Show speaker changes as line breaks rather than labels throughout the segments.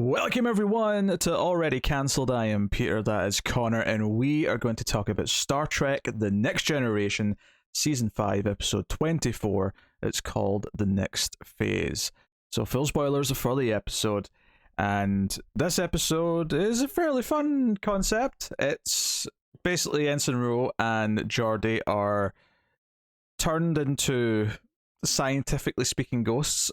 Welcome everyone to Already Cancelled. I am Peter, that is Connor, and we are going to talk about Star Trek The Next Generation, Season 5, Episode 24. It's called The Next Phase. So full spoilers for the episode, and this episode is a fairly fun concept. It's basically Ensign Ro and Geordi are turned into, scientifically speaking, ghosts.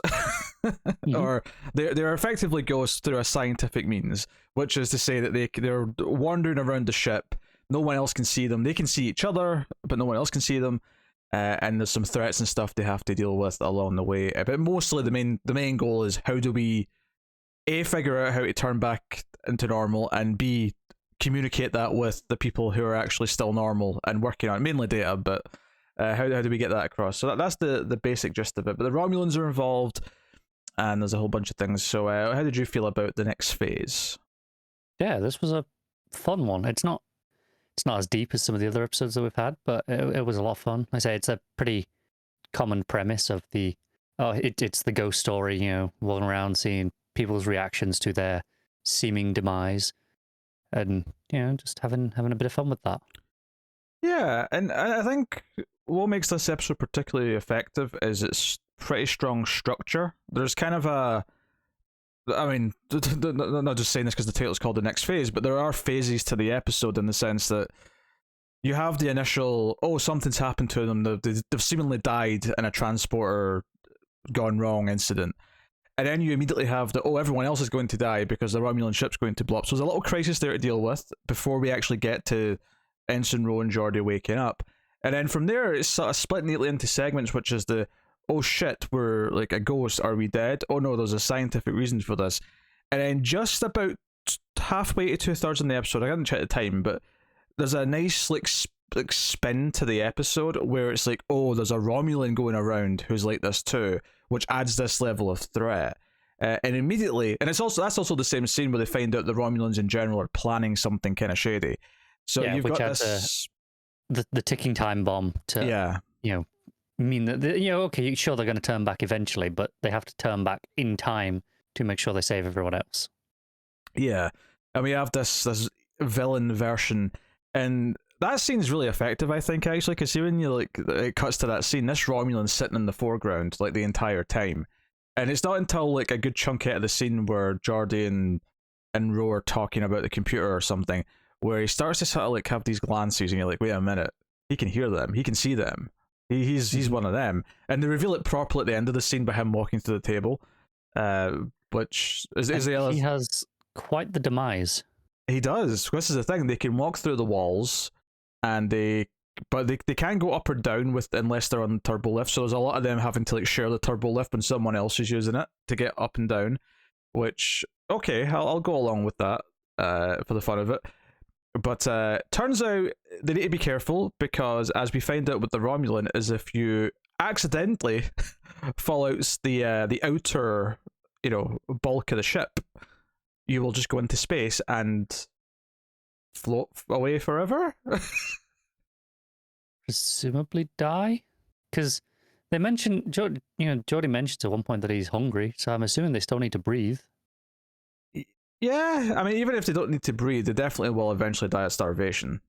Or they're effectively ghosts through a scientific means, which is to say that they're wandering around the ship. No one else can see them. They can see each other, but no one else can see them. And there's some threats and stuff they have to deal with along the way. But mostly the main goal is, how do we A, figure out how to turn back into normal, and B, communicate that with the people who are actually still normal and working on it. Mainly Data, but how do we get that across? So that's the basic gist of it. But the Romulans are involved, and there's a whole bunch of things. So how did you feel about the next phase?
Yeah, this was a fun one. It's not as deep as some of the other episodes that we've had, but it was a lot of fun. I say it's a pretty common premise of it's the ghost story, walking around seeing people's reactions to their seeming demise, and just having a bit of fun with that.
Yeah, and I think what makes this episode particularly effective is its pretty strong structure. There's kind of not just saying this because the title's called The Next Phase, but there are phases to the episode, in the sense that you have the initial, something's happened to them, they've seemingly died in a transporter gone wrong incident. And then you immediately have everyone else is going to die because the Romulan ship's going to blow up. So there's a little crisis there to deal with before we actually get to Ensign Ro and Geordi waking up. And then from there, it's sort of split neatly into segments, which is oh shit, we're like a ghost, are we dead? Oh no, there's a scientific reason for this. And then just about halfway to 2/3 in the episode, I haven't checked the time, but there's a nice like spin to the episode where it's like, oh, there's a Romulan going around who's like this too, which adds this level of threat. And immediately, and that's also the same scene where they find out the Romulans in general are planning something kind of shady. So you've got this
the ticking time bomb to mean that okay, sure, they're going to turn back eventually, but they have to turn back in time to make sure they save everyone else.
Yeah, and we have this villain version, and that scene's really effective, I think, actually, because when it cuts to that scene, this Romulan's sitting in the foreground like the entire time, and it's not until like a good chunk out of the scene where Geordi and Ro are talking about the computer or something, where he starts to sort of like have these glances, and you're like, wait a minute, he can hear them, he can see them, he's one of them, and they reveal it properly at the end of the scene by him walking to the table, which is the other.
He has quite the demise.
He does. This is the thing, they can walk through the walls, and they can go up or down unless they're on turbo lift. So there's a lot of them having to like share the turbo lift when someone else is using it to get up and down. Which, okay, I'll go along with that for the fun of it. But turns out they need to be careful, because as we find out with the Romulan, is if you accidentally fall out the outer bulk of the ship, you will just go into space and float away forever.
Presumably die, because they mentioned Geordi mentions at one point that he's hungry, so I'm assuming they still need to breathe.
Yeah, I mean, even if they don't need to breathe, they definitely will eventually die of starvation.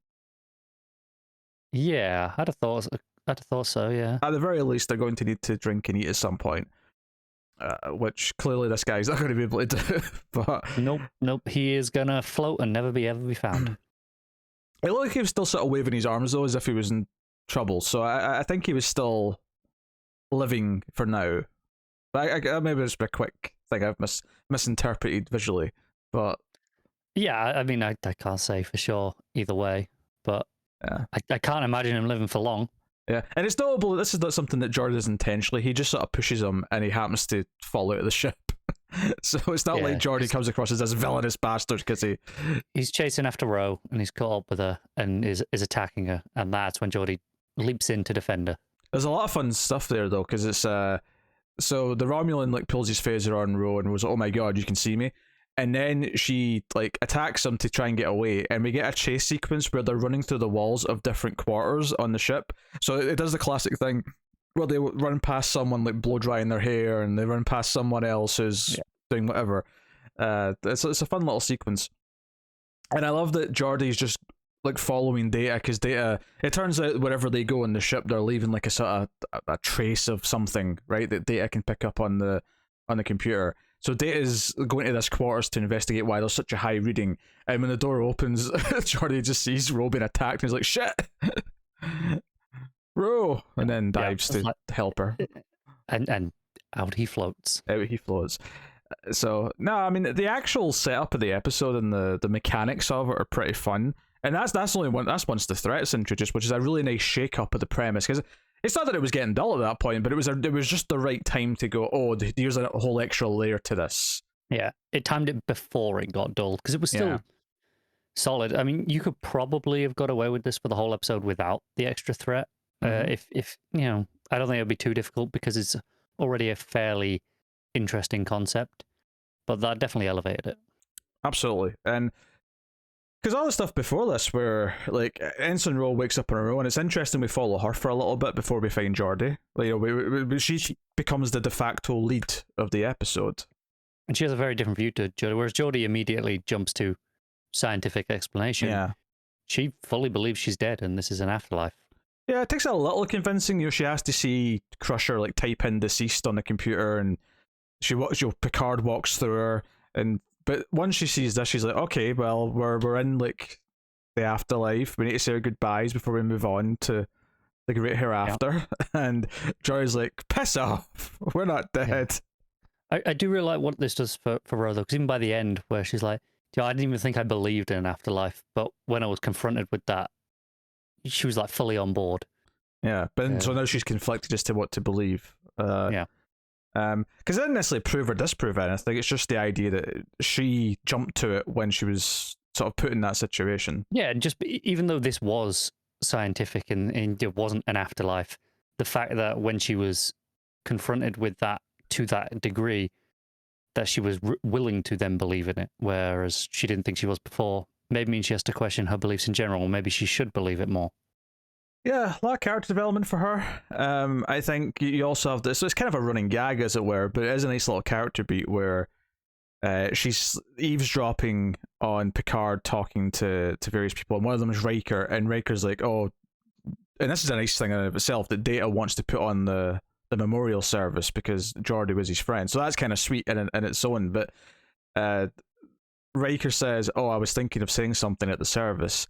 Yeah, I'd have thought so. Yeah.
At the very least, they're going to need to drink and eat at some point, which clearly this guy's not going to be able to do. But
nope, he is gonna float and never be found.
It looked like he was still sort of waving his arms though, as if he was in trouble. So I think he was still living for now. But maybe it's a quick thing I've misinterpreted visually. But
yeah, I mean, I can't say for sure either way, but
yeah.
I can't imagine him living for long.
Yeah, and it's notable that this is not something that Geordi does intentionally. He just sort of pushes him, and he happens to fall out of the ship. So it's not like Geordi comes across as this villainous bastard because
he's chasing after Ro, and he's caught up with her and is attacking her, and that's when Geordi leaps in to defend her.
There's a lot of fun stuff there though, because it's so the Romulan like pulls his phaser on Ro and was like, oh my god, you can see me. And then she like attacks him to try and get away, and we get a chase sequence where they're running through the walls of different quarters on the ship. So it does the classic thing where they run past someone like blow drying their hair, and they run past someone else who's doing whatever. It's a fun little sequence, and I love that Geordi's just like following Data, because Data, it turns out wherever they go on the ship, they're leaving like a sort of a trace of something, right, that Data can pick up on the computer. So Data's going to this quarters to investigate why there's such a high reading, and when the door opens, Geordi just sees Ro being attacked, and he's like, shit, Ro, and then dives to help her.
And out he floats.
Out he floats. So, no, I mean, the actual setup of the episode and the mechanics of it are pretty fun. And that's only one. That's once the threat's introduced, which is a really nice shake up of the premise, because it's not that it was getting dull at that point, but it was just the right time to go, oh, here's a whole extra layer to this.
Yeah, it timed it before it got dull, because it was still solid. I mean, you could probably have got away with this for the whole episode without the extra threat. If you know, I don't think it would be too difficult, because it's already a fairly interesting concept, but that definitely elevated it.
Absolutely. And because all the stuff before this, where like Ensign Ro wakes up on her own, it's interesting we follow her for a little bit before we find Geordi. Like, you know, she becomes the de facto lead of the episode,
and she has a very different view to Geordi. Whereas Geordi immediately jumps to scientific explanation.
Yeah,
she fully believes she's dead, and this is an afterlife.
Yeah, it takes a little convincing. You know, she has to see Crusher like type in deceased on the computer, and Picard walks through her, but once she sees this, she's like, okay, well, we're in like the afterlife. We need to say our goodbyes before we move on to the great hereafter. Yeah. And Joy's like, piss off, we're not dead.
Yeah. I do really like what this does for Ro, though, because even by the end, where she's like, yeah, I didn't even think I believed in an afterlife, but when I was confronted with that, she was like fully on board.
Yeah, but so now she's conflicted as to what to believe. Because it didn't necessarily prove or disprove anything. It's just the idea that she jumped to it when she was sort of put in that situation.
Yeah, and just even though this was scientific and it wasn't an afterlife, the fact that when she was confronted with that to that degree, that she was willing to then believe in it, whereas she didn't think she was before, maybe means she has to question her beliefs in general, or maybe she should believe it more.
Yeah, a lot of character development for her. I think you also have this, so it's kind of a running gag, as it were, but it is a nice little character beat where she's eavesdropping on Picard talking to various people, and one of them is Riker, and Riker's like, oh, and this is a nice thing in and of itself, that Data wants to put on the memorial service because Geordi was his friend, so that's kind of sweet in its own, but Riker says, oh, I was thinking of saying something at the service.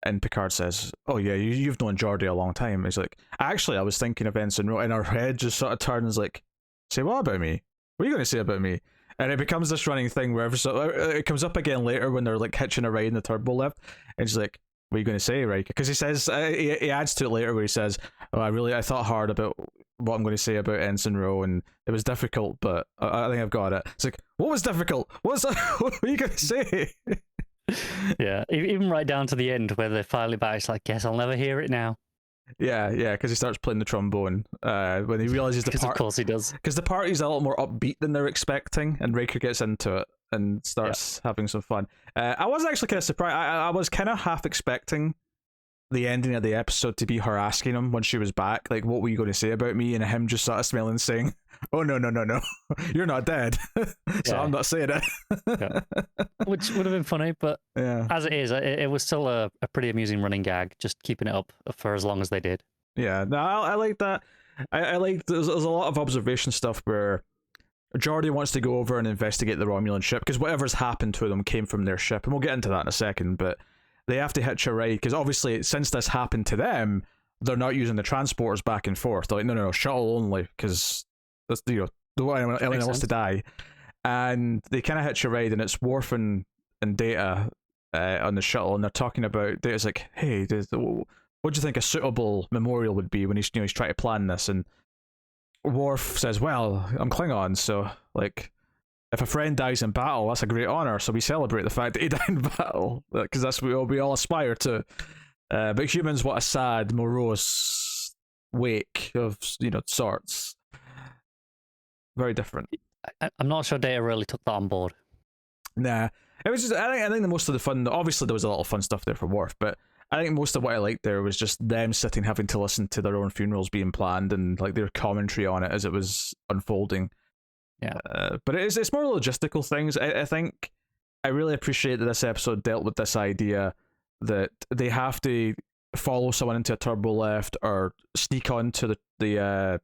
And Picard says, oh yeah, you've known Geordi a long time. He's like, actually, I was thinking of Ensign Ro, and her head just sort of turns like, say what about me? What are you going to say about me? And it becomes this running thing where it comes up again later when they're like hitching a ride in the turbo lift, and she's like, what are you going to say, Riker? Because he says, he adds to it later where he says, oh, I thought hard about what I'm going to say about Ensign Ro, and it was difficult, but I think I've got it. It's like, what was difficult? What are you going to say?
Yeah, even right down to the end where they're finally back, it's like, guess I'll never hear it now.
Yeah, because he starts playing the trombone when he realizes
of course he does.
Because the party's a little more upbeat than they're expecting, and Riker gets into it and starts having some fun. I was actually kind of surprised. I was kind of half expecting the ending of the episode to be her asking him when she was back, like, what were you going to say about me? And him just sort of smiling and saying, oh, no, you're not dead. So I'm not saying it.
Yeah. Which would have been funny, but as it is, it was still a pretty amusing running gag, just keeping it up for as long as they did.
Yeah, no, I like that. I like, there's a lot of observation stuff where Geordi wants to go over and investigate the Romulan ship, because whatever's happened to them came from their ship, and we'll get into that in a second, but they have to hitch a ride, because obviously, since this happened to them, they're not using the transporters back and forth. They're like, no, shuttle only, because that's, you know, don't want anyone else to die. And they kind of hitch a ride, and it's Worf and Data on the shuttle, and they're talking about, Data's like, hey, what do you think a suitable memorial would be when he's trying to plan this? And Worf says, well, I'm Klingon, so, like, if a friend dies in battle, that's a great honor, so we celebrate the fact that he died in battle, because that's what we all aspire to. But humans, what a sad, morose wake of, sorts. Very different.
I'm not sure Data really took that on board.
Nah. It was just, I think the most of the fun, obviously there was a lot of fun stuff there for Worf, but I think most of what I liked there was just them sitting, having to listen to their own funerals being planned, and like their commentary on it as it was unfolding.
Yeah.
But it's more logistical things. I think I really appreciate that this episode dealt with this idea that they have to follow someone into a turbo lift or sneak onto the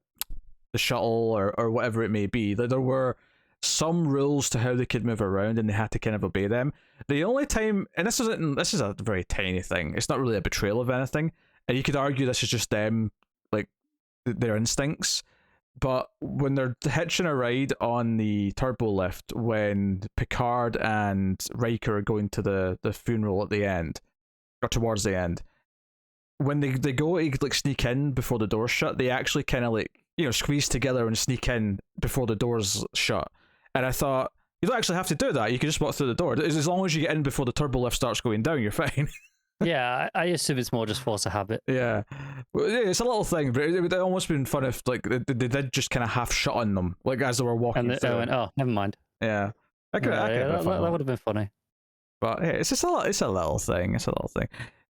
shuttle or whatever it may be. That there were some rules to how they could move around and they had to kind of obey them. The only time, and this is a very tiny thing, it's not really a betrayal of anything, and you could argue this is just them, like their instincts. But when they're hitching a ride on the turbo lift, when Picard and Riker are going to the funeral at the end, or towards the end, when they go to like sneak in before the doors shut, they actually kind of like, you know, squeeze together and sneak in before the doors shut. And I thought, you don't actually have to do that. You can just walk through the door. As long as you get in before the turbo lift starts going down, you're fine.
Yeah, I assume it's more just force of habit.
Yeah. It's a little thing, but it would almost been fun if like they did just kind of half shut on them, like as they were walking
And
through.
they went, oh, never mind.
Yeah. That
would have been funny.
But yeah, it's a little thing. It's a little thing.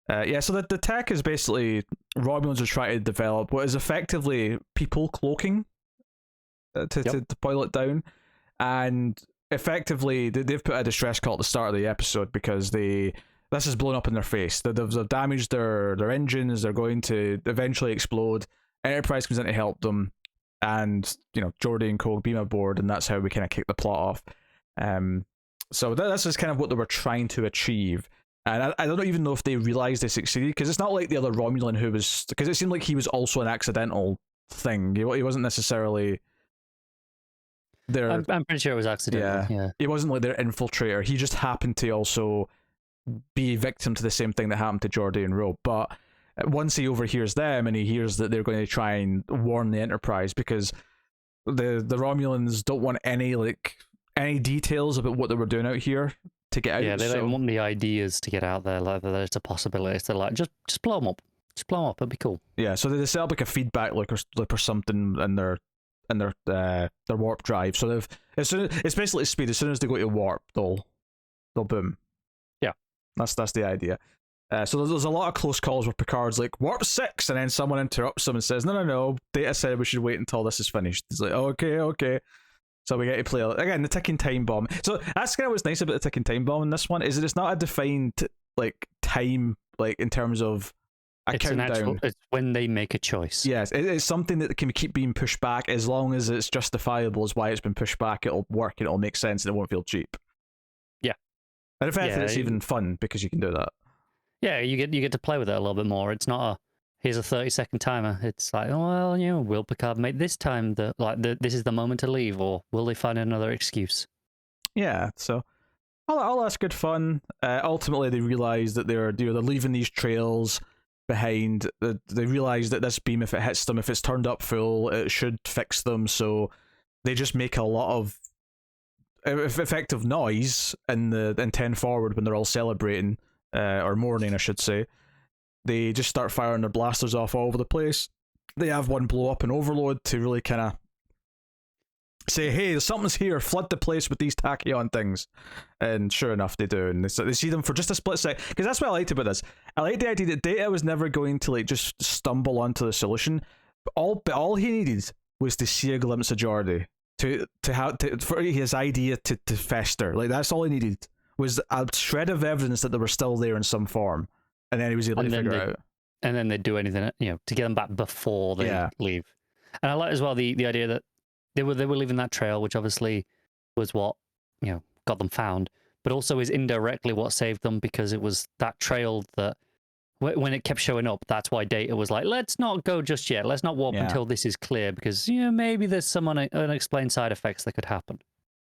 Yeah, so the tech is basically Romulans are trying to develop what is effectively people cloaking to boil it down, and effectively they've put a distress call at the start of the episode because this is blown up in their face. They've damaged their engines. They're going to eventually explode. Enterprise comes in to help them, and you know Geordi and Co beam aboard, and that's how we kind of kick the plot off. So this is kind of what they were trying to achieve. And I don't even know if they realized they succeeded, because it's not like the other Romulan who was, because it seemed like he was also an accidental thing. He wasn't necessarily their.
I'm pretty sure it was accidental. Yeah.
He wasn't like their infiltrator. He just happened to also be victim to the same thing that happened to Geordi and Ro. But once he overhears them and he hears that they're going to try and warn the Enterprise, because the Romulans don't want any details about what they were doing out here to get out.
Yeah, they don't want the ideas to get out there, like that it's a possibility. They're like, just blow them up. Just blow them up, it'll be cool.
Yeah, so they set up like a feedback loop or something in their warp drive. So it's basically speed. As soon as they go to warp, they'll boom.
Yeah,
that's the idea. So there's a lot of close calls where Picard's like, warp 6, and then someone interrupts him and says, no, Data said we should wait until this is finished. He's like, okay. So we get to play again the ticking time bomb. So that's kind of what's nice about the ticking time bomb in this one, is that it's not a defined like time, like in terms of a countdown.
It's when they make a choice.
Yes, it's something that can keep being pushed back as long as it's justifiable as why it's been pushed back. It'll work and it'll make sense and it won't feel cheap.
Yeah,
and if anything, it's even fun because you can do that. Yeah,
you get to play with it a little bit more. It's not here's a 30-second timer. It's like, well, you know, will Picard make this time this is the moment to leave, or will they find another excuse?
Yeah, so all that's good fun. Ultimately, they realize that they're leaving these trails behind. They realize that this beam, if it hits them, if it's turned up full, it should fix them. So they just make a lot of effective noise in 10 forward when they're all celebrating, or mourning, I should say. They just start firing their blasters off all over the place. They have one blow up an overload to really kind of say, hey, something's here, flood the place with these tachyon things. And sure enough, they do. And they see them for just a split second. Because that's what I liked about this. I liked the idea that Data was never going to like just stumble onto the solution. But all he needed was to see a glimpse of Geordi for his idea to fester. Like, that's all he needed, was a shred of evidence that they were still there in some form. And then he was able to figure out.
And then they'd do anything, you know, to get them back before they leave. And I like as well the idea that they were leaving that trail, which obviously was what, you know, got them found, but also is indirectly what saved them, because it was that trail that when it kept showing up, that's why Data was like, let's not go just yet. Let's not warp until this is clear, because, you know, maybe there's some unexplained side effects that could happen.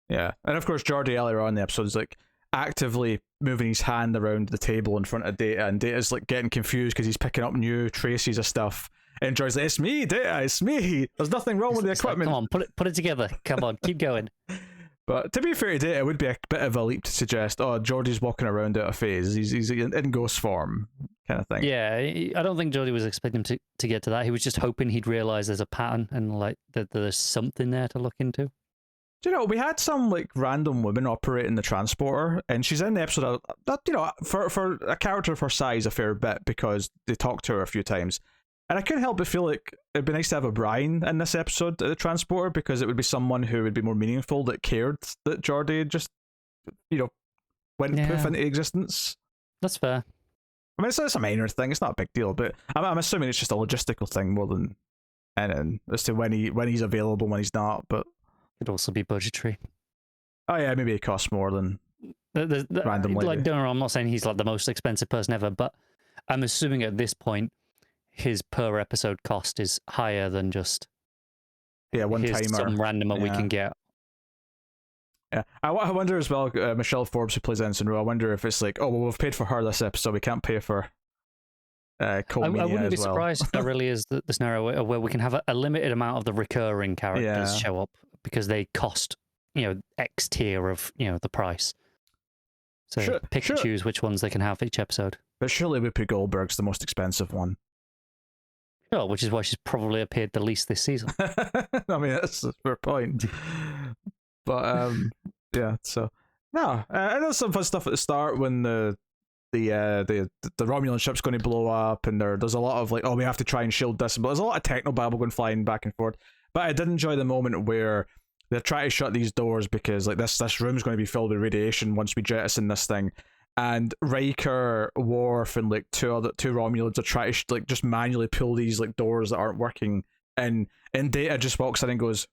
Yeah.
And of course, Geordi earlier on in the episode is like actively moving his hand around the table in front of Data, and Data's like getting confused because he's picking up new traces of stuff. And Geordi's like, it's me, Data, it's me. There's nothing wrong with the equipment.
Like, come on, put it together. Come on, keep going.
But to be fair to Data, it would be a bit of a leap to suggest, Geordi's walking around out of phase. He's in ghost form, kind of thing.
Yeah, I don't think Geordi was expecting him to get to that. He was just hoping he'd realize there's a pattern and like that there's something there to look into.
Do you know, we had some like random women operating the transporter, and she's in the episode that, you know, for a character of her size, a fair bit, because they talked to her a few times. And I couldn't help but feel like it'd be nice to have O'Brien in this episode at the transporter, because it would be someone who would be more meaningful, that cared that Geordi just, went poof into existence.
That's fair.
I mean, it's a minor thing. It's not a big deal, but I'm assuming it's just a logistical thing more than anything as to when he's available, when he's not. But
it'd also be budgetary.
Oh yeah, maybe it costs more than randomly.
Like, don't know, I'm not saying he's like the most expensive person ever, but I'm assuming at this point his per episode cost is higher than just
one timer.
Some randomer we can get.
Yeah, I wonder as well. Michelle Forbes, who plays Ensign Ro, I wonder if it's like, oh well, we've paid for her this episode, we can't pay for. I
wouldn't be surprised if that really is the scenario where we can have a limited amount of the recurring characters show up because they cost, X tier of the price. So pick and choose which ones they can have each episode.
But surely Whoopi Goldberg's the most expensive one.
Sure, which is why she's probably appeared the least this season.
I mean, that's a fair point. But yeah, so no, I know some fun stuff at the start when the Romulan ship's going to blow up, and there's a lot of like, oh, we have to try and shield this, but there's a lot of technobabble going flying back and forth. But I did enjoy the moment where they're trying to shut these doors because like this room's going to be filled with radiation once we jettison this thing. And Riker, Worf, and like two Romulans are trying to like just manually pull these like doors that aren't working, and Data just walks in and goes,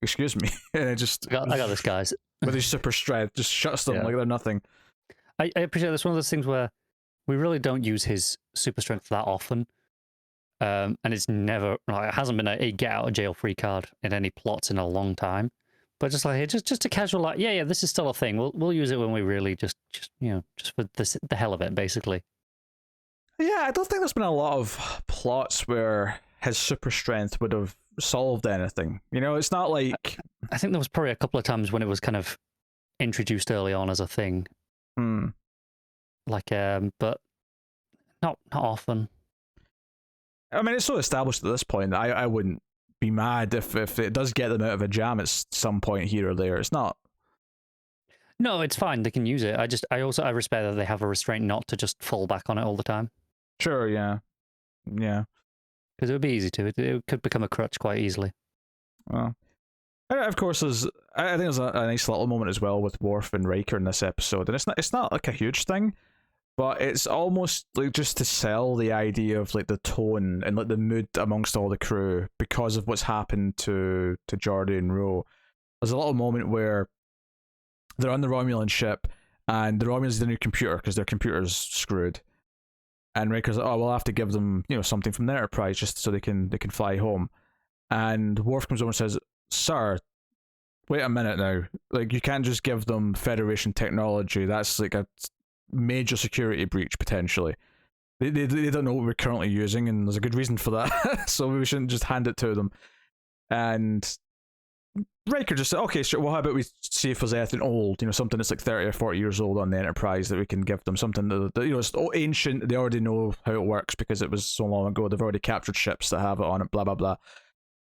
"Excuse me," and it just
I got this, guys.
With his super strength, just shuts them like they're nothing.
I appreciate this. One of those things where we really don't use his super strength that often, and it's never it hasn't been a get out of jail free card in any plots in a long time. But just like just a casual like, yeah, this is still a thing. We'll use it when we really just for the hell of it, basically.
Yeah, I don't think there's been a lot of plots where his super strength would have solved anything. It's not like
I think there was probably a couple of times when it was kind of introduced early on as a thing. Like, but not often.
I mean, it's so established at this point that I wouldn't be mad if it does get them out of a jam at some point here or there. It's not.
No, it's fine. They can use it. I respect that they have a restraint not to just fall back on it all the time.
Sure, yeah.
Because it would be easy to. It could become a crutch quite easily.
Well, of course, I think there's a nice little moment as well with Worf and Riker in this episode, and it's not like a huge thing, but it's almost like just to sell the idea of like the tone and like the mood amongst all the crew because of what's happened to Geordi and Ro. There's a little moment where they're on the Romulan ship and the Romulans need a new computer because their computer's screwed. And Riker's like, oh, we'll have to give them, something from the Enterprise just so they can fly home. And Worf comes over and says, "Sir, wait a minute now. Like, you can't just give them Federation technology. That's like a major security breach potentially. They don't know what we're currently using, and there's a good reason for that. So we shouldn't just hand it to them." And Riker just said, "Okay, sure. Well, how about we see if there's anything old, something that's like 30 or 40 years old on the Enterprise that we can give them, something that it's ancient. They already know how it works because it was so long ago. They've already captured ships that have it on it. Blah blah blah."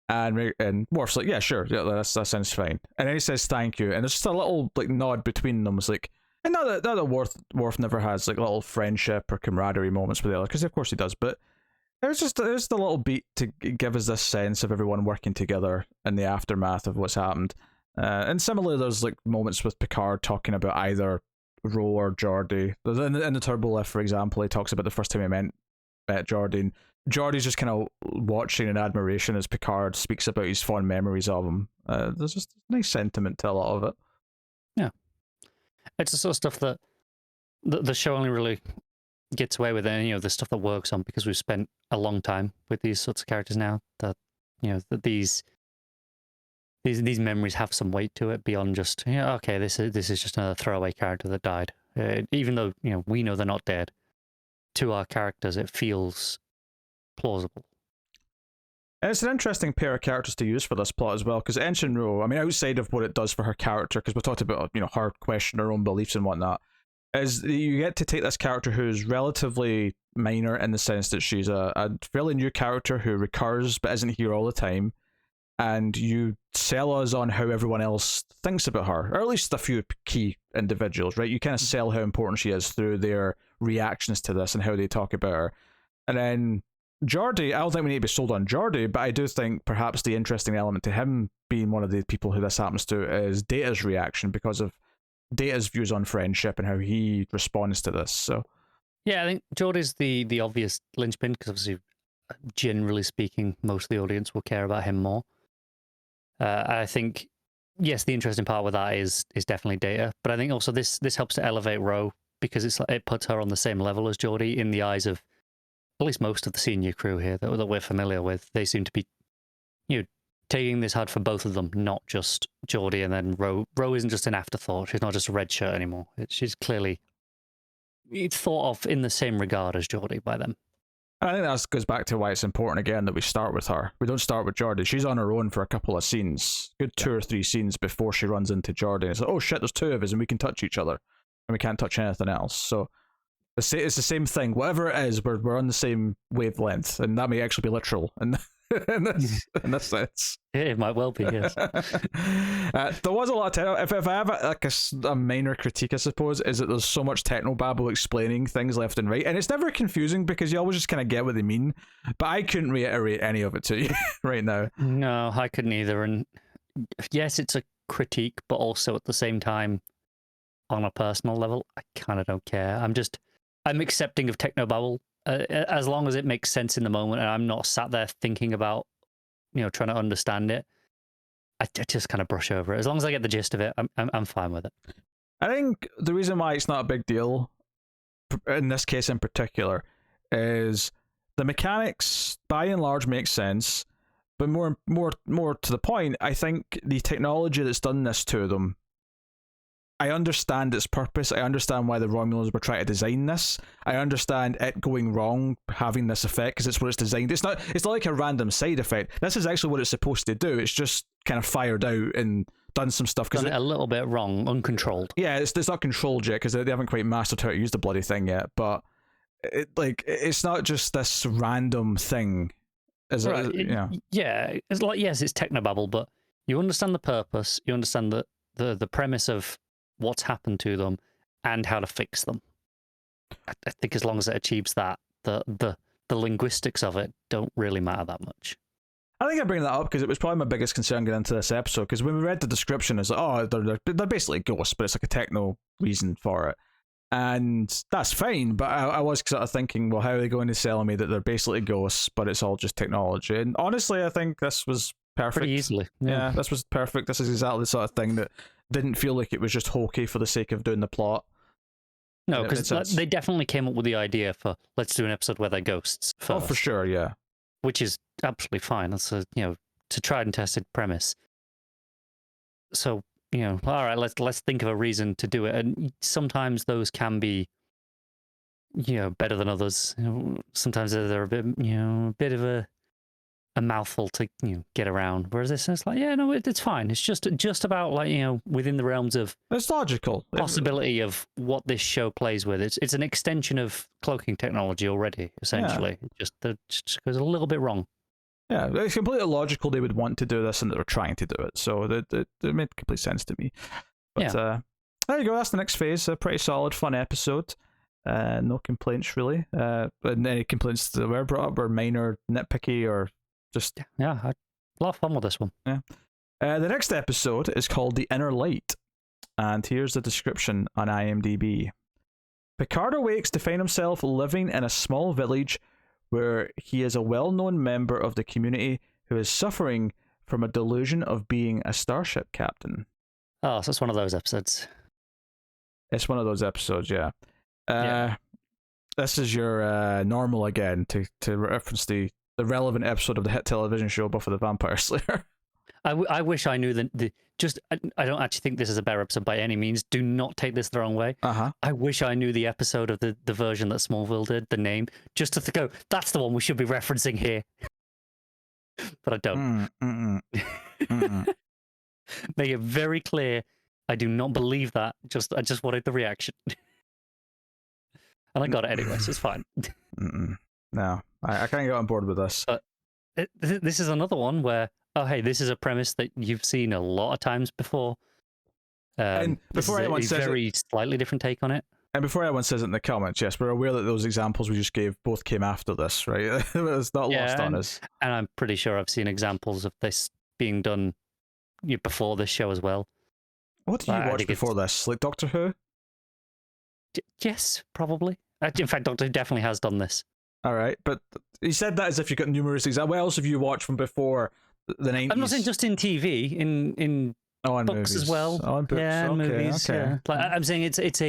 And Worf's like, "Yeah, sure. Yeah, that sounds fine." And then he says, "Thank you." And there's just a little like nod between them. It's like, and not that Worf never has like little friendship or camaraderie moments with the other, because of course he does. But there's the little beat to give us this sense of everyone working together in the aftermath of what's happened. And similarly, there's like moments with Picard talking about either Ro or Geordi. In the Turbo Lift, for example, he talks about the first time he met Geordi, and Geordi's just kind of watching in admiration as Picard speaks about his fond memories of him. There's just a nice sentiment to a lot of it.
Yeah. It's the sort of stuff that the show only really gets away with, and the stuff that works on because we've spent a long time with these sorts of characters now. That that these memories have some weight to it beyond just okay, this is just another throwaway character that died. Even though we know they're not dead, to our characters it feels plausible.
And it's an interesting pair of characters to use for this plot as well, because Ensign Ro, I mean, outside of what it does for her character, because we talked about her question her own beliefs and whatnot, is you get to take this character who's relatively minor in the sense that she's a fairly new character who recurs but isn't here all the time, and you sell us on how everyone else thinks about her, or at least a few key individuals, right? You kind of sell how important she is through their reactions to this and how they talk about her. And then Geordie, I don't think we need to be sold on Geordie, but I do think perhaps the interesting element to him being one of the people who this happens to is Data's reaction, because of Data's views on friendship and how he responds to this. So
yeah, I think Geordie's the obvious linchpin, because obviously, generally speaking, most of the audience will care about him more. I think, yes, the interesting part with that is definitely Data, but I think also this helps to elevate Ro, because it puts her on the same level as Geordie in the eyes of at least most of the senior crew here that we're familiar with. They seem to be, taking this hard for both of them, not just Geordie. And then Ro isn't just an afterthought. She's not just a red shirt anymore. She's clearly thought of in the same regard as Geordie by them.
I think that goes back to why it's important again that we start with her. We don't start with Geordie. She's on her own for a couple of scenes, good 2 or 3 scenes before she runs into Geordie. It's like, oh shit, there's 2 of us and we can touch each other and we can't touch anything else. So it's the same thing. Whatever it is, we're on the same wavelength, and that may actually be literal in this sense.
It might well be, yes.
There was a lot of if I have a minor critique, I suppose, is that there's so much technobabble explaining things left and right, and it's never confusing because you always just kind of get what they mean. But I couldn't reiterate any of it to you right now.
No, I couldn't either. And yes, it's a critique, but also at the same time, on a personal level, I kind of don't care. I'm accepting of technobabble as long as it makes sense in the moment, and I'm not sat there thinking about, trying to understand it. I just kind of brush over it. As long as I get the gist of it, I'm fine with it.
I think the reason why it's not a big deal, in this case in particular, is the mechanics by and large make sense, but more to the point, I think the technology that's done this to them, I understand its purpose. I understand why the Romulans were trying to design this. I understand it going wrong, having this effect, because it's what it's designed. It's not like a random side effect. This is actually what it's supposed to do. It's just kind of fired out and done some stuff.
Done it a little bit wrong, uncontrolled.
Yeah, it's not controlled yet because they haven't quite mastered how to use the bloody thing yet. But it's not just this random thing.
Yeah, it's like, yes, it's technobabble, but you understand the purpose. You understand the premise of what's happened to them and how to fix them. I think as long as it achieves that, the linguistics of it don't really matter that much.
I think I bring that up because it was probably my biggest concern going into this episode, because when we read the description, it's like, oh, they're basically ghosts, but it's like a techno reason for it. And that's fine, but I was sort of thinking, well, how are they going to sell me that they're basically ghosts, but it's all just technology? And honestly, I think this was perfect.
Pretty easily.
Yeah, this was perfect. This is exactly the sort of thing that didn't feel like it was just hokey for the sake of doing the plot.
No, because they definitely came up with the idea for, let's do an episode where they're ghosts first.
Oh, for sure, yeah.
Which is absolutely fine. That's a, to tried and tested premise. So, all right, let's think of a reason to do it. And sometimes those can be, better than others. Sometimes they're a bit, a bit of a mouthful to get around. Whereas this is like, yeah, no, it's fine. It's just about like within the realms of
it's logical
possibility of what this show plays with. It's an extension of cloaking technology already, essentially. Yeah. It just goes a little bit wrong.
Yeah, it's completely logical they would want to do this and they're trying to do it. So it made complete sense to me. But there you go. That's the next phase. A pretty solid, fun episode. No complaints really. But any complaints that were brought up were minor, nitpicky, or just
I had a lot of fun with this one.
Yeah. The next episode is called The Inner Light, and here's the description on IMDb. Picard awakes to find himself living in a small village where he is a well-known member of the community who is suffering from a delusion of being a starship captain.
Oh, so it's one of those episodes.
It's one of those episodes, yeah. This is your normal again to reference the relevant episode of the hit television show Buffy the Vampire Slayer.
I wish I knew I don't actually think this is a better episode by any means. Do not take this the wrong way. I wish I knew the episode of the version that Smallville did, the name, just to go, that's the one we should be referencing here. But I don't. Make it very clear, I do not believe that. I just wanted the reaction. And I got it anyway, so it's fine.
No, I can't get on board with this.
This is another one where, oh, hey, this is a premise that you've seen a lot of times before.
And before anyone says
very slightly different take on it.
And before anyone says it in the comments, yes, we're aware that those examples we just gave both came after this, right? It's not lost on us.
And I'm pretty sure I've seen examples of this being done before this show as well.
What did you watch before this? Like Doctor Who?
Yes, probably. In fact, Doctor Who definitely has done this.
All right, but you said that as if you've got numerous examples. What else have you watched from before the 90s?
I'm not saying just in TV, in books
movies
as well.
Oh, in books.
Yeah,
okay,
movies.
Okay.
Yeah. Like, I'm saying it's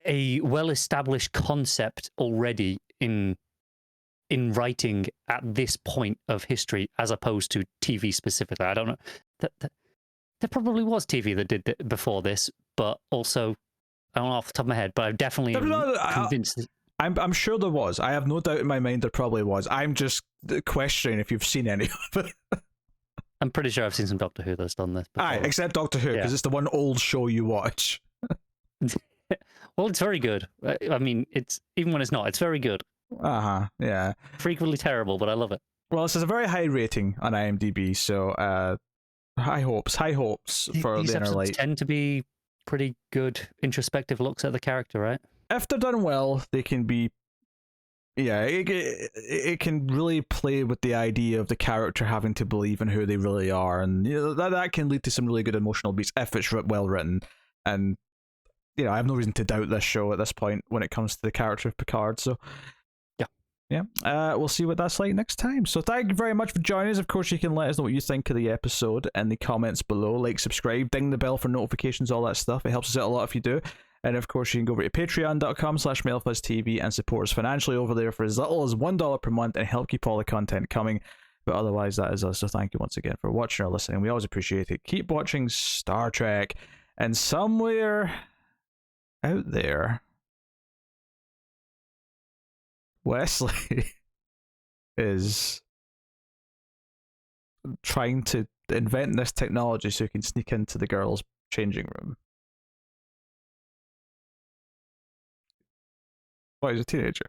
a well-established concept already in writing at this point of history, as opposed to TV specifically. I don't know. There probably was TV that did it before this, but also I don't know off the top of my head. But I'm definitely convinced.
I'm sure there was. I have no doubt in my mind there probably was. I'm just questioning if you've seen any of it.
I'm pretty sure I've seen some Doctor Who that's done this before.
Aye, except Doctor Who, because it's the one old show you watch.
Well, it's very good. I mean, it's even when it's not, it's very good.
Yeah.
Frequently terrible, but I love it.
Well, this is a very high rating on IMDb, so high hopes for
these
the Inner
episodes
Light.
Tend to be pretty good introspective looks at the character, right?
If they're done well, they can be. Yeah, it can really play with the idea of the character having to believe in who they really are, and that can lead to some really good emotional beats if it's well written. And I have no reason to doubt this show at this point when it comes to the character of Picard. So yeah, we'll see what that's like next time. So thank you very much for joining us. Of course, you can let us know what you think of the episode in the comments below. Like, subscribe, ding the bell for notifications, all that stuff. It helps us out a lot if you do. And of course, you can go over to patreon.com/MailFuzzTV and support us financially over there for as little as $1 per month and help keep all the content coming. But otherwise, that is us. So thank you once again for watching or listening. We always appreciate it. Keep watching Star Trek. And somewhere out there, Wesley is trying to invent this technology so he can sneak into the girls' changing room. Why, he's a teenager?